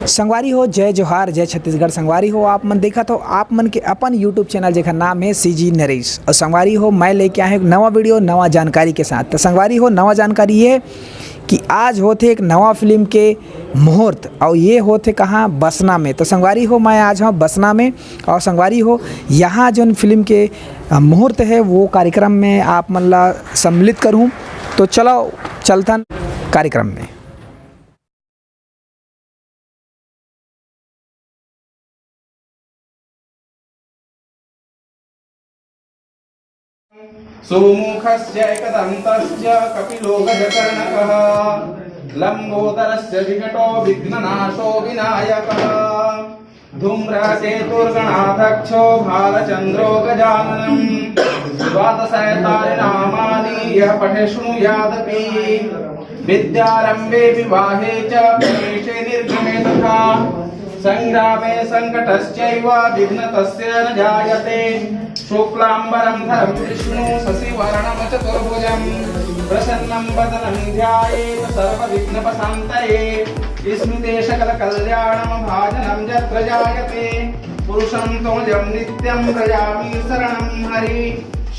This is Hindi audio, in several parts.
संगवारी हो जय जोहार जय छत्तीसगढ़। संगवारी हो आप मन देखा तो आप मन के अपन यूट्यूब चैनल जेकर नाम है सीजी नरेश। और संगवारी हो मैं लेके आए एक नवा वीडियो नवा जानकारी के साथ। तो संगवारी हो नवा जानकारी ये कि आज होते एक नवा फिल्म के मुहूर्त और ये होते कहाँ बसना में। तो संगवारी हो मैं आज हूँ बसना में और संगवारी हो यहाँ जो फिल्म के मुहूर्त है वो कार्यक्रम में आप मन ला सम्मिलित करूँ। तो चलो चलता कार्यक्रम में। सुमुखस्य एकदन्तस्य कपिलो गजकर्णकः लम्बोदरस्य विकटो विघ्ननाशो विनायकः धूम्रकेतुर्गणाध्यक्षो भालचन्द्रो गजाननम् द्वादशैतानि नामानि यः पठे शृणुयादपि विद्यारम्भे विवाहे च प्रवेशे निर्गमे तथा संग्रामे संकटश्चैव विघ्नतस्य न जायते शुक्लाम्बरं धरं विष्णु शशिवर्णं चतुर्भुजं प्रसन्नं वदनं ध्यायेत् सर्वविघ्नोपशान्तये स्मृते सकलकल्याणं भाजनं यत्र जायते पुरुषं त्वमजं नित्यं प्रयामि शरणं हरि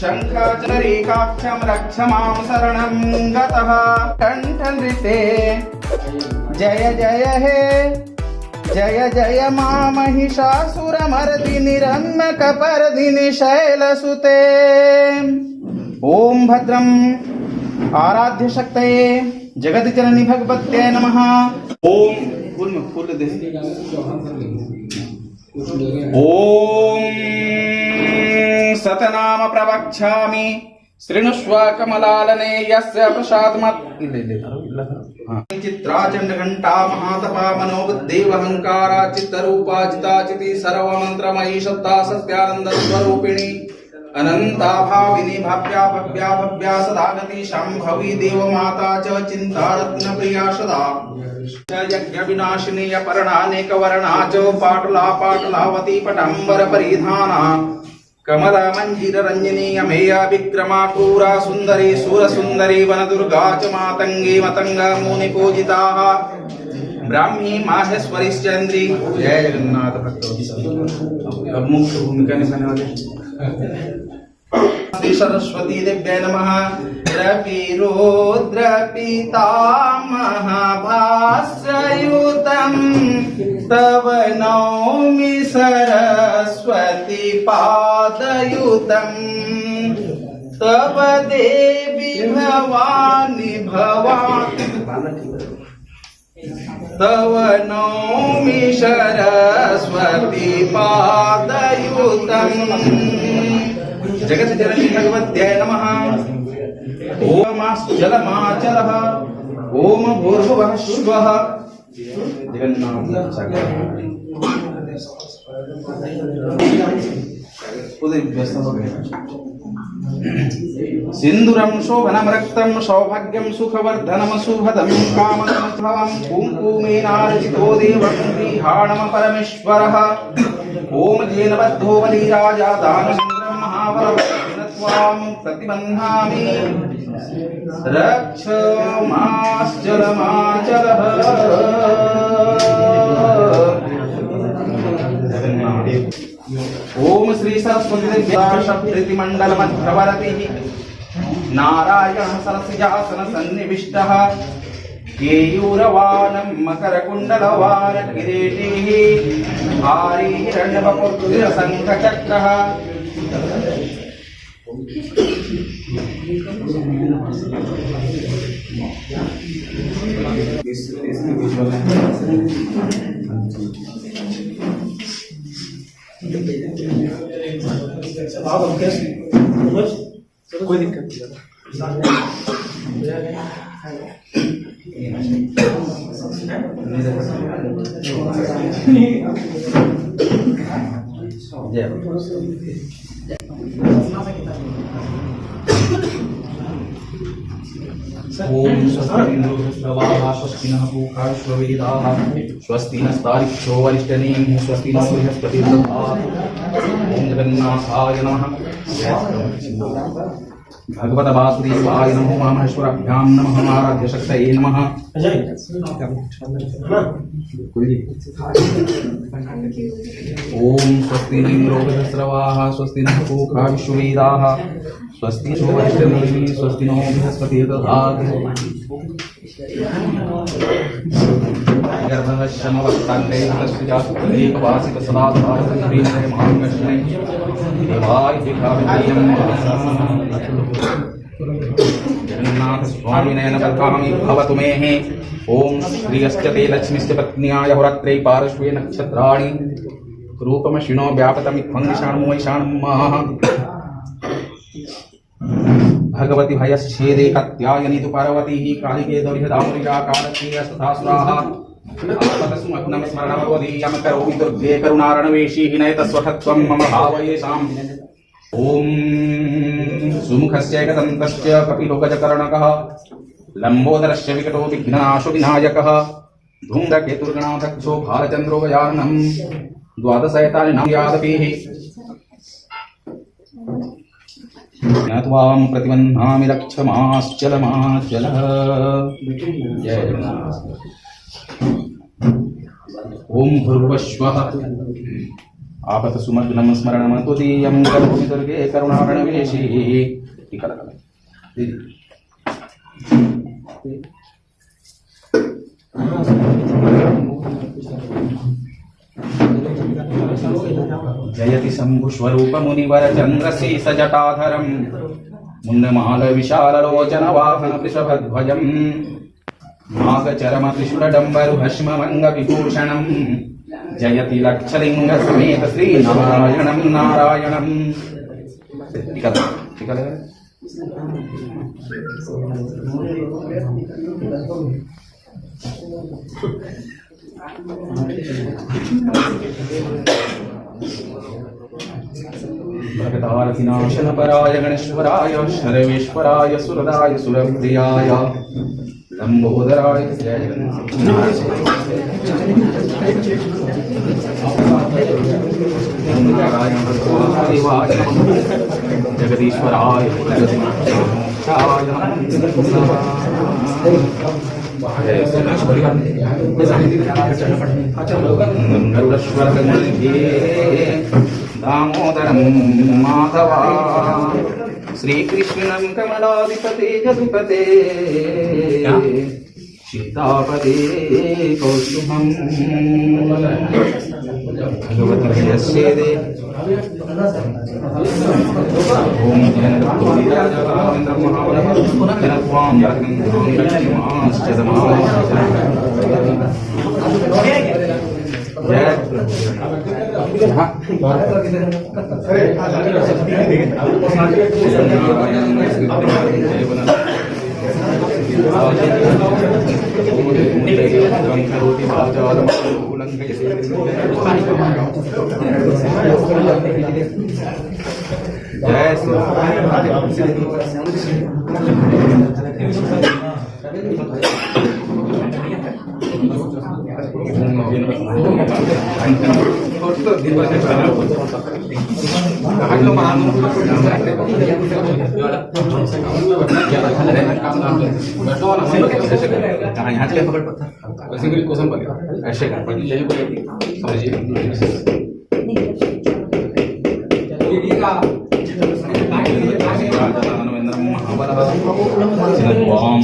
शङ्खचरीकाक्षं रक्ष मां शरणं गतः कण्ठनृते जय जय हे जय जय मां महिषासुरमर्दिनि रन्मकपर्दिनि शैलसुते। ओम भद्रं आराध्य शक्तये जगज्जननी भगवत्यै नमः। ओम फूल दे। ओम सतनाम प्रवक्ष्यामि श्रृणुष्व कमलालने यस्य प्रसादमत् चित्राचंड घंटा महातपा मनोबुद्धिवहंकारा चित्तरूपा चिताचिति सर्वमंत्रमयी सत्ता सत्यानंद स्वरूपिणी अनंता भाविनी भव्या भव्या भव्या सदा गति शंभवी देव माता च चिंतारत्न प्रिया सदा यज्ञ विनाशिनी अपर्णानेक वर्णा च पाटला पाटलावती पटंबर परिधाना कमला मंजीर रंजनी अमेया विक्रमा क्रूरा सुंदरी सुर सुंदरी वन दुर्गा च मातंगी मतंगा मुनि पूजिताः ब्राह्मी माहेश्वरीश्चंद्री। जय जगन्नाथ भक्त। अब मुख्य भूमिका निभाने वाले श्री सरस्वती देव्यै नमः। रविरुद्र पितामह भास्वयुतं तव नौमि सरस्वती पादयुतं तव देवी भवानी भवानी तव नौमि सरस्वती पादयुतं जगज्जननी भगवत्यै नमः। ओमास्तु जलमाचलः ओम भूर्भुवः शुभः। जगन्नाथ सिंदूरं शोभनं रक्तं सौभाग्यं सुखवर्धनं शुभदं कामदं कुङ्कुमेनार्चितो देवं गृहाणं परमेश्वरः। ओम जेनबद्धो बलिराजा दानवेन्द्रं महाबलत्वां प्रतिबन्धामि रक्ष माश्चलमाचलः। ओम श्री सरस्वती देव्याशप्रीति मंडल मध्यवर्ती नारायण सरसिजासन सन्निविष्टः केयूरवानं मकरकुण्डलवान किरीटिः भारी हिरण्यवपुर्धुर शङ्खचक्रः। कोई दिक्कत ओम स्वस्ति स्वस्तिनः पूषा स्ववेदाः स्वस्ति नस्तारिक्षो वरिष्ठनेमिः स्वस्ति नो बृहस्पतिर्दधातु। ओम जगन्नाथाय नमः। भगवत वासुदेवाय नमो वामहेश्वराभ्यां नमः आराध्य शक्तये नमः। ओम स्वस्ति इंद्रो बृहस्रवाः स्वस्ति नः पूषा विश्ववेदाः स्वस्ति नो वैष्णवी स्वस्ति नो बृहस्पतिः दधातु। गर्भशमवक्ताग्रे तस्यासुदेववासित सदा धारते महामृष्णे देवाय विखाविद्यं जगन्नाथ स्वामी नयन बलकामि भवतु मे। ओम श्रीयश्च ते लक्ष्मीश्च पत्न्याय होरात्रे पार्श्वे नक्षत्राणि रूपमशिनो व्यापतमित्वं दिशाणो वैशाणमाः भगवती भयश्चेदे कात्यायनी तु पार्वती कालिके दौर्यदामृजाकारके अस्तथासुराः आपतस्मग्नं स्मरणमवधीयं करोमि दुर्गे करुणारणवेशी नयतस्वठत्वं मम भावयेषाम्। ओम सुमुखस्य एकदन्तस्य कपिलोकजकर्णकः लम्बोदरस्य विकटो विघ्नाशो विनायकः धूम्रकेतुर्गणाध्यक्षो भालचन्द्रो गजाननम् द्वादशैतानि नामयादपीः न त्वां प्रतिबन्धामि रक्षमाश्चलमाचल। जय ओम भूर्भुवस्वः आपतसुमग्नं स्मरणं त्वदीयं करोमि दुर्गे करुणारणवेशी। जयति शम्भुस्वरूप मुनिवर चन्द्रशीष जटाधरं मुन्नमाल विशाललोचन वाहन वृषभध्वजं नागचरम त्रिशूलडम्बरु भस्ममङ्ग विभूषणं जयति लक्षलिंग समेत श्री नारायणं नारायणं। भगतारतिनाशनपराय गणेश्वराय सर्वेश्वराय सुरदाय सुरप्रियाय लंबोदराय जय नारायण जगदीश्वराय दामोदरं माधवा श्रीकृष्णं कमलाधिपते जगुपते सीतापते कौस्तुभं भगवती यस्येदे ओम यहाँ से पकड़ वैसे भी क्वेश्चन बन ऐसे ओम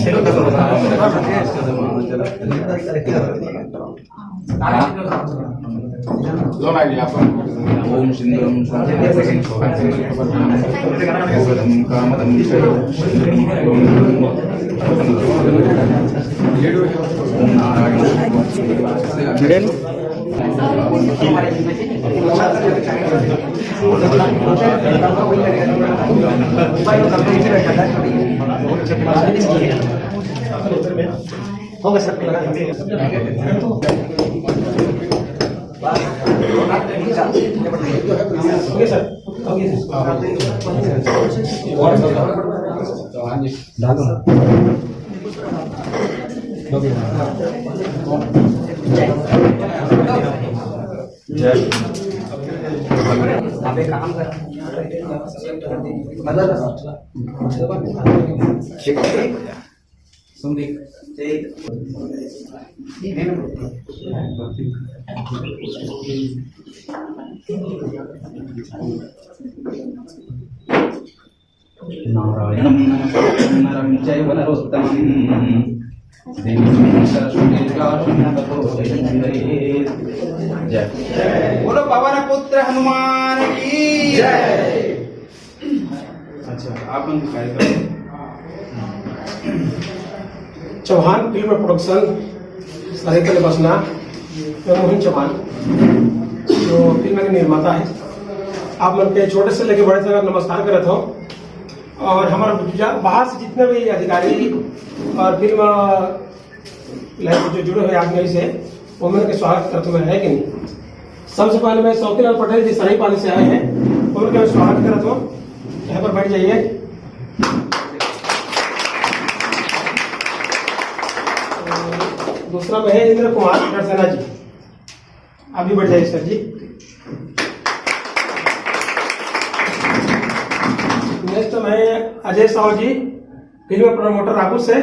सिंधुरम कामदम ओम नारायण होगा सर जय पे काम कर नारायणं नमस्कृतं नरं चैव नरोत्तमं देवीं सरस्वतीं व्यासं ततो जयेत्। जय बोलो पवन पुत्र हनुमान की जय। अच्छा आप कार्यक्रम चौहान फिल्म प्रोडक्शन सरायकल बसना मैं मोहन चौहान जो फिल्म के निर्माता है। आप लोग के छोटे से लेके बड़े तक नमस्कार करता हूँ। और हमारा बाहर से जितने भी अधिकारी और फिल्म जो जुड़े हुए आदमी से वो मेरे के स्वागत करते हुए है कि नहीं। सबसे पहले मैं शौकीलाल पटेल जी सरायपाली से आए हैं, उनका स्वागत करता हूँ। यहाँ पर बैठ जाइए। दूसरा में है इंद्र कुमार खड़सेना जी, आप भी बैठ जाइए सर जी। नेक्स्ट में अजय साहू जी, फिल्म प्रमोटर रायपुर से,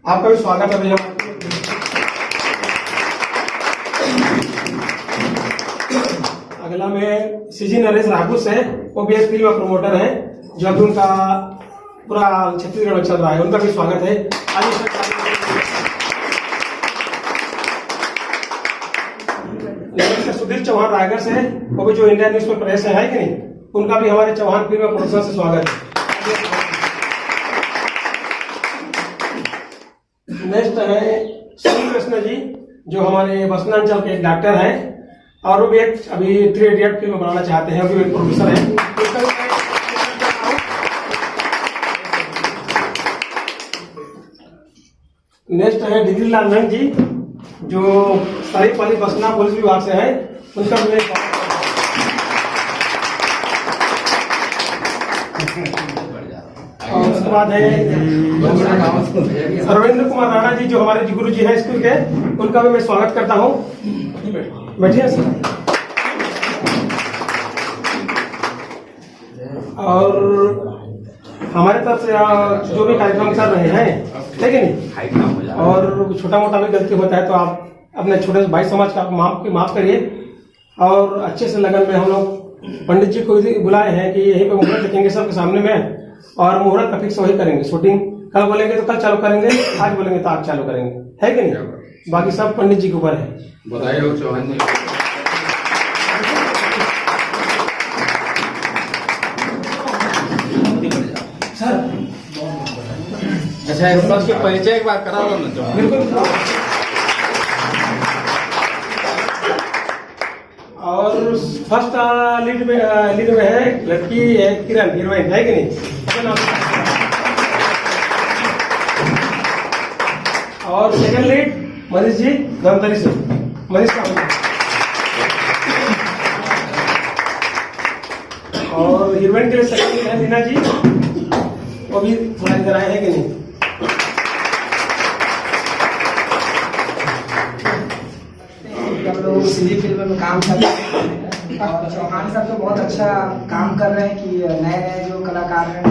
आपका भी स्वागत है भैया। अगला में सीजी नरेश रायपुर से, वो भी एक फिल्म प्रमोटर है जो अभी उनका पूरा छत्तीसगढ़ में चल रहा है, उनका भी स्वागत है। सुधीर चौहान रायगढ़ से, वो भी जो इंडिया न्यूज में प्रेस है कि नहीं, उनका भी हमारे चौहान फिल्म प्रोडक्शन से स्वागत है। नेक्स्ट है श्री कृष्ण जी, जो हमारे बसनांचल के एक डॉक्टर हैं और वो भी एक अभी 3 इडियट फिल्म बनाना चाहते हैं, वो भी एक प्रोड्यूसर है। नेक्स्ट है डिग्री लाल नंद जी, जो सरायपाली बसना पुलिस विभाग से है, उनका भी और उसके बाद है रविंद्र कुमार राणा जी, जो हमारे गुरु जी हैं स्कूल के, उनका भी मैं स्वागत करता हूँ। बैठिए सर। और हमारे तरफ से जो भी कार्यक्रम चल रहे हैं, ठीक है नहीं, और छोटा मोटा भी गलती होता है तो आप अपने छोटे भाई समाज का माफ करिए। और अच्छे से लगन में हम लोग पंडित जी को बुलाए हैं कि यहीं पे मुहूर्त रखेंगे सबके सामने में, और मुहूर्त का फिक्स वही करेंगे। शूटिंग कल बोलेंगे तो कल चालू करेंगे, आज बोलेंगे तो आज चालू करेंगे, है कि नहीं। बाकी सब पंडित जी के ऊपर है। बधाई हो चौहान जी। सर अच्छा, एक सबके परिचय एक बार करा दो ना चौहान। बिल्कुल। और फर्स्ट लीड में है लड़की है किरण, हीरोइन है कि नहीं। और सेकंड लीड मनीष जी धमतरी से, मनीष का। और हीरोइन के लिए सेकंड लीड है लीना जी, वो भी थोड़ा इधर आए हैं कि नहीं। हम लोग सीधी फिल्म में काम कर रहे हैं और चौहान साहब तो बहुत अच्छा काम कर रहे हैं कि नए नए जो कलाकार हैं,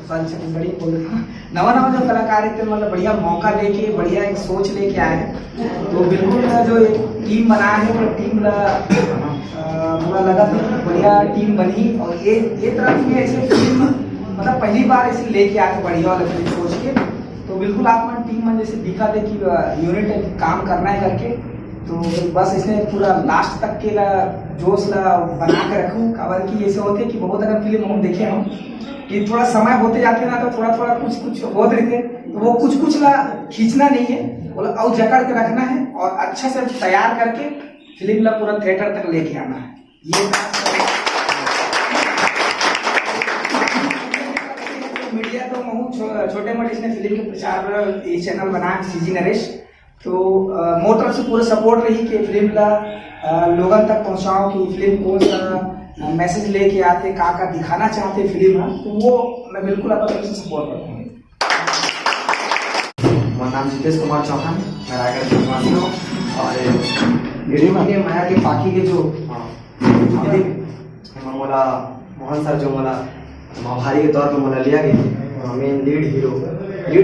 छत्तीसगढ़ी बोल रहे हैं, नवा जो कलाकार है, मतलब बढ़िया मौका लेके बढ़िया एक सोच लेके आए हैं। तो बिल्कुल जो एक टीम बनाया है वो टीम पूरा लगा था, बढ़िया टीम बनी। और ये तरह की ऐसे फिल्म मतलब पहली बार ऐसे लेके आए बढ़िया वाला फिल्म सोच के। तो बिल्कुल आप मन टीम में जैसे दिखा दे कि यूनिट काम करना है करके, तो बस इसने पूरा लास्ट तक के जोश बना के रखूँ। खबर की ऐसे होते कि बहुत अगर फिल्म हम देखे हम कि थोड़ा समय होते जाते ना, तो थोड़ा कुछ हो रहे, तो वो कुछ खींचना नहीं है, बोला और जकड़ के रखना है और अच्छा से तैयार करके फिल्म पूरा थिएटर तक लेके आना है। ये मीडिया तो छोटे मोटे इसने फिल्म के प्रचार ये चैनल बनाया सीजी नरेश, तो मोर तरफ से पूरा सपोर्ट रही कि फिल्म लोगों तक पहुंचाओ कि फिल्म कौन सा मैसेज लेके आते, का दिखाना चाहते फिल्म है, तो वो मैं बिल्कुल अपनी तरफ से सपोर्ट करता हूँ। मेरा नाम जितेश कुमार चौहान, मैं रायगढ़ के निवासी हूँ। और माया के पाखी के जो मला मोहन सर जो मला महाभारी के तौर पर मला लिया गया मेन लीड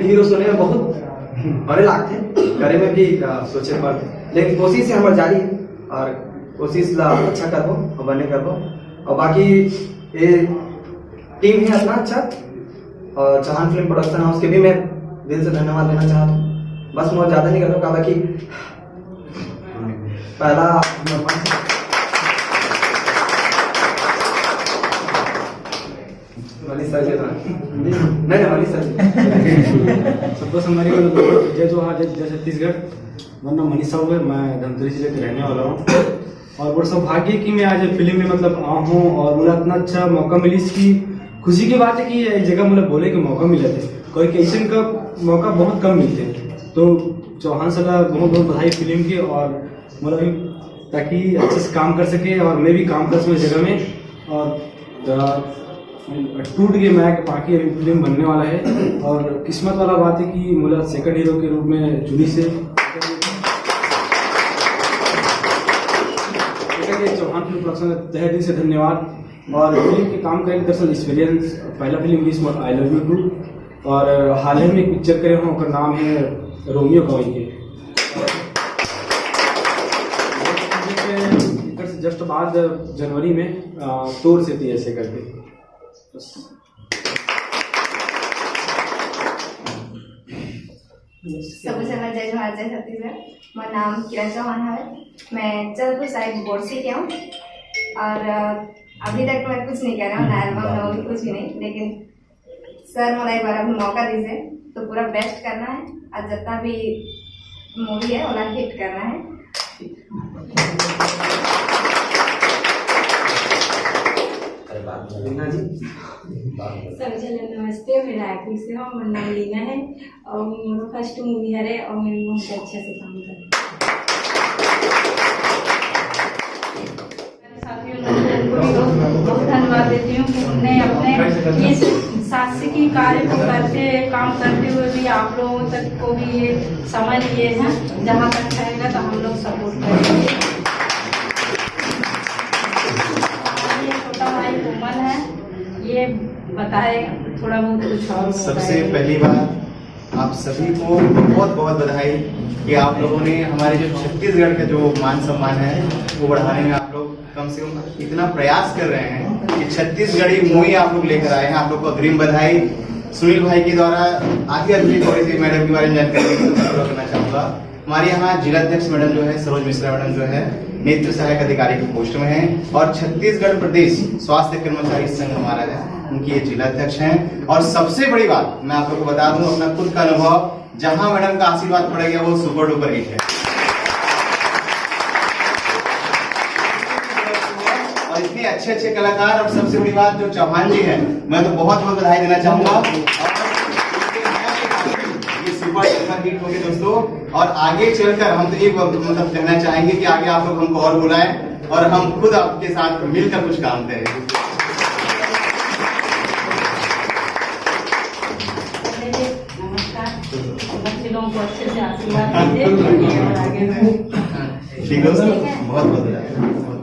हीरो सुने में बहुत बड़े लागते करे में भी सोचे पर लेकिन कोशिश हमारे जारी है और कोशिश ला अच्छा करबो और बने करबो और बाकी ये टीम है अपना अच्छा और चौहान फिल्म प्रोडक्शन हाउस के भी मैं दिल से धन्यवाद देना चाहता हूँ। बस मैं ज़्यादा नहीं कर रहा बाकी पहला मनीष सर नहीं मनीष सर सबको संगवारी को जय जोहार जय छत्तीसगढ़। वरना मनीष साहब है, मैं धमतरी जिले के रहने वाला हूँ और बड़ा सौभाग्य कि मैं आज फिल्म में मतलब आया हूँ और मुझे इतना अच्छा मौका मिली। इसकी खुशी की बात है कि एक जगह मुझे बोले कि मौका मिले थे, कोई कैसे का मौका बहुत कम मिलते हैं। तो चौहान सर का बहुत बहुत बधाई फिल्म की और मतलब ताकि अच्छे से काम कर सके और मैं भी काम कर सकूँ इस जगह में। और टूट गए मैं बाकी अभी फिल्म बनने वाला है और किस्मत वाला बात है कि मुझे सेकंड हीरो के रूप में जुड़ी से चौहान फिल्म प्रोडक्शन तहे दिल से धन्यवाद। और फिल्म के काम करें दरअसल एक्सपीरियंस पहला film release I love you too और हाल ही में एक पिक्चर करे हूँ उसका नाम है रोमियो कवि के जस्ट बाद जनवरी में तोड़ से थी ऐसे करके बस। सबसे पहले जय जोहार जय छत्तीसगढ़। मेरा नाम किरण चौहान है, मैं जलपुर साइड बोरसी के हूँ और अभी तक मैं कुछ नहीं कर रहा हूँ, ना एल्बम ना भी कुछ भी नहीं, लेकिन सर मुझे एक बार अभी मौका दीजिए तो पूरा बेस्ट करना है और जितना भी मूवी है उन्हें हिट करना है। सभी चलो नमस्ते, मैं रायपुर से हूँ, मेरा नाम लीना है और मेरा फर्स्ट मूवी है और मैं बहुत अच्छे से काम कर साथियों को भी बहुत धन्यवाद देती हूँ कि उन्होंने अपने इस शासकीय कार्य को काम करते हुए भी आप लोगों तक को भी ये समझ लिए हैं। जहाँ तक रहेगा तो हम लोग सपोर्ट करेंगे। ये छोटा भाई कोमल है, ये बताए थोड़ा बहुत कुछ और। सबसे पहली बार आप सभी को बहुत बहुत बधाई कि आप लोगों ने हमारे जो छत्तीसगढ़ का जो मान सम्मान है वो बढ़ाने में आप लोग कम से कम इतना प्रयास कर रहे हैं कि छत्तीसगढ़ी मूवी आप लोग लेकर आए हैं। आप लोग को अग्रिम बधाई। सुनील भाई के द्वारा आगे अभी थोड़ी सी मैडम के बारे में जानकारी करना चाहूँगा। हमारे यहाँ जिलाध्यक्ष मैडम जो है सरोज मिश्रा मैडम जो है नेत्र सहायक अधिकारी के पोस्ट में है और छत्तीसगढ़ प्रदेश स्वास्थ्य कर्मचारी संघ हमारा है, उनकी ये जिलाध्यक्ष हैं। और सबसे बड़ी बात मैं आप लोग को बता दूं अपना खुद का अनुभव, जहां मैडम का आशीर्वाद पड़ गया वो सुपर डुपर हिट है। और इतने अच्छे अच्छे कलाकार और सबसे बड़ी बात जो चौहान जी हैं, मैं तो बहुत बहुत बधाई देना चाहूंगा। सुपर डुपर हिट होंगे दोस्तों और आगे चलकर हम तो ये मतलब कहना चाहेंगे कि आगे आप लोग हमको और बुलाएं और हम खुद आपके साथ मिलकर कुछ काम करें। नमस्कार, बच्चे लोगों को अच्छे से आशीर्वाद दीजिए और आगे ठीक है, बहुत बहुत